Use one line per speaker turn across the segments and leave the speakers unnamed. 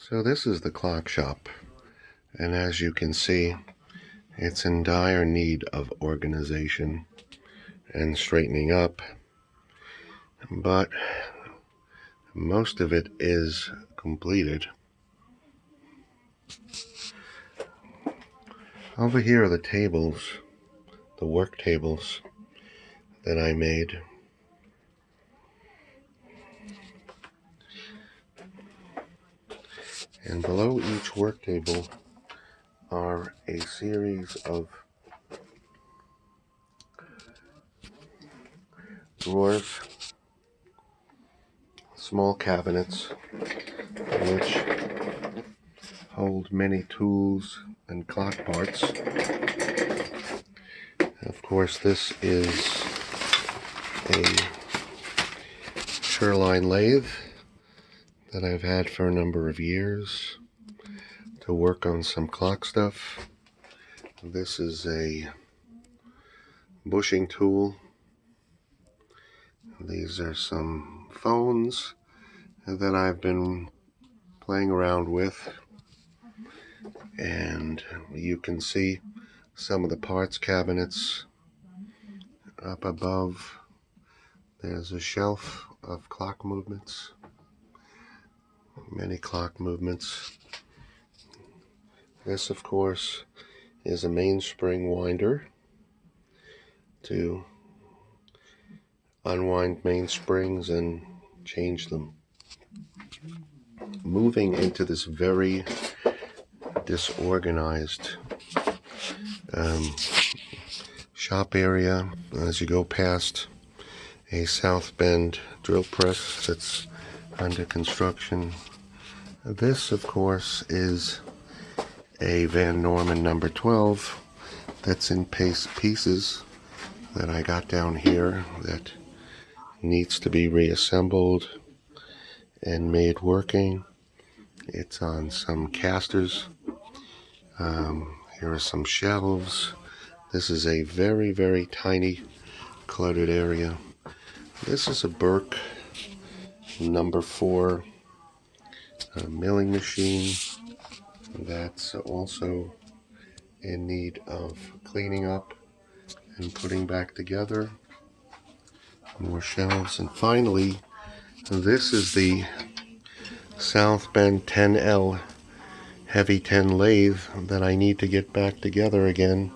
So this is the clock shop, and as you can see, it's in dire need of organization and straightening up, but most of it is completed. Over here are the tables, the work tables that I made. And below each work table are a series of drawers, small cabinets, which hold many tools and clock parts. Of course, this is a Sherline lathe that I've had for a number of years to work on some clock stuff. This is a bushing tool. These are some phones that I've been playing around with, and you can see some of the parts cabinets up above. There's a shelf of clock movements, many clock movements. This, of course, is a mainspring winder to unwind mainsprings and change them. Moving into this very disorganized shop area, as you go past a South Bend drill press that's under construction. This, of course, is a Van Norman number 12 that's in pieces that I got down here that needs to be reassembled and made working. It's on some casters. Here are some shelves. This is a very, very tiny cluttered area. This is a Burke number 4 milling machine that's also in need of cleaning up and putting back together. More shelves. And finally, this is the South Bend 10L heavy 10 lathe that I need to get back together again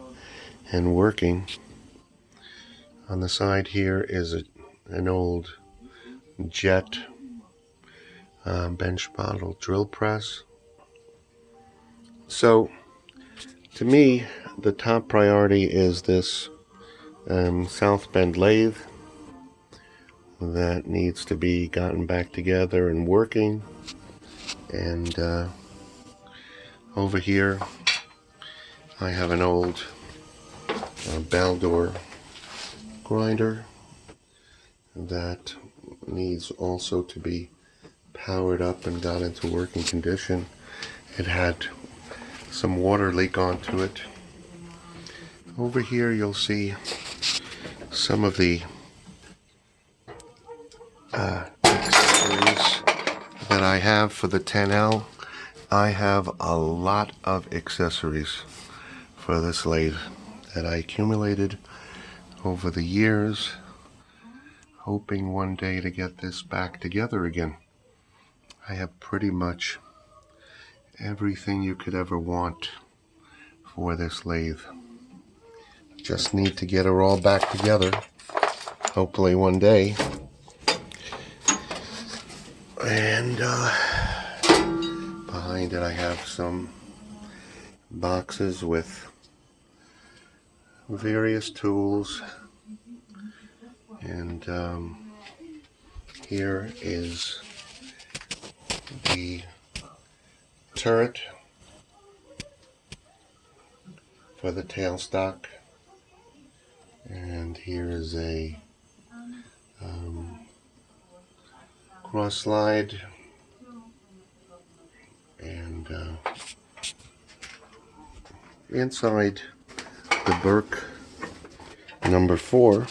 and working. On the side here is an old Jet bench model drill press. So to me, the top priority is this South Bend lathe that needs to be gotten back together and working. And over here I have an old Baldor grinder that needs also to be powered up and got into working condition. It had some water leak onto it. Over here you'll see some of the accessories that I have for the 10L. I have a lot of accessories for this lathe that I accumulated over the years, hoping one day to get this back together again. I have pretty much everything you could ever want for this lathe. Just need to get her all back together, hopefully one day. And behind it I have some boxes with various tools, and here is the turret for the tailstock, and here is a cross slide, and inside the Burke number 4,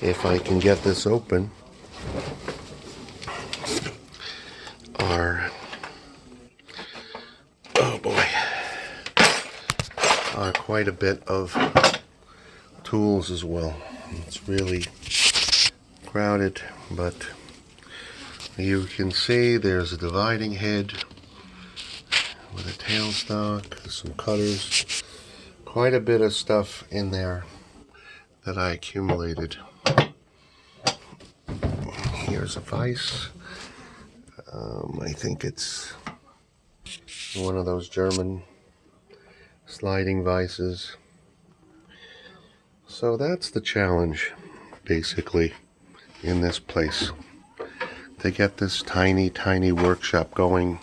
if I can get this open, are are quite a bit of tools as well. It's really crowded, but you can see there's a dividing head with a tailstock, some cutters, quite a bit of stuff in there that I accumulated. Here's a vise. I think it's one of those German sliding vices. So that's the challenge, basically, in this place. To get this tiny, tiny workshop going.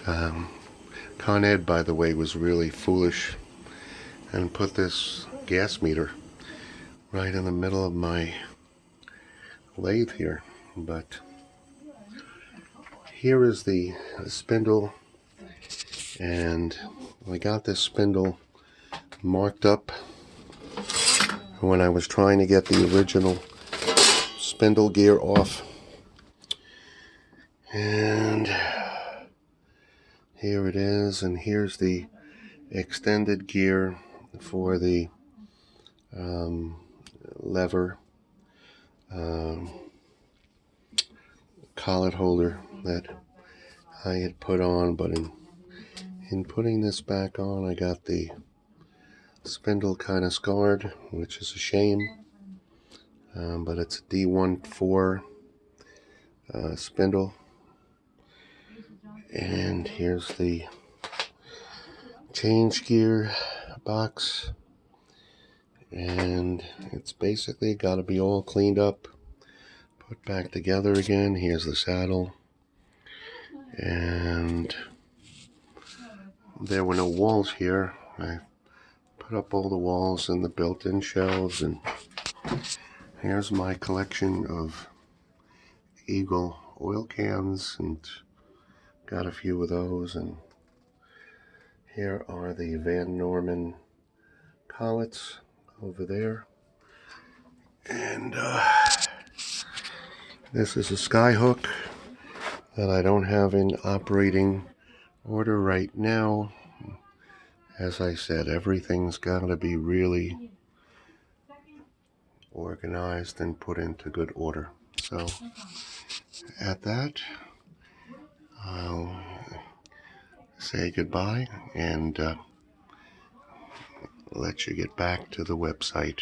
Con Ed, by the way, was really foolish and put this gas meter right in the middle of my lathe here. But here is the spindle, and I got this spindle marked up when I was trying to get the original spindle gear off. And here it is, and here's the extended gear for the lever collet holder that I had put on, but in putting this back on, I got the spindle kind of scarred, which is a shame, but it's a D14 spindle. And here's the change gear box, and it's basically got to be all cleaned up, put back together again. Here's the saddle, and there were no walls here. I put up all the walls and the built-in shelves, and here's my collection of Eagle oil cans, and got a few of those. And here are the Van Norman collets over there, and this is a Skyhook that I don't have in operating order right now. As I said, everything's got to be really organized and put into good order. So at that, I'll say goodbye and let you get back to the website.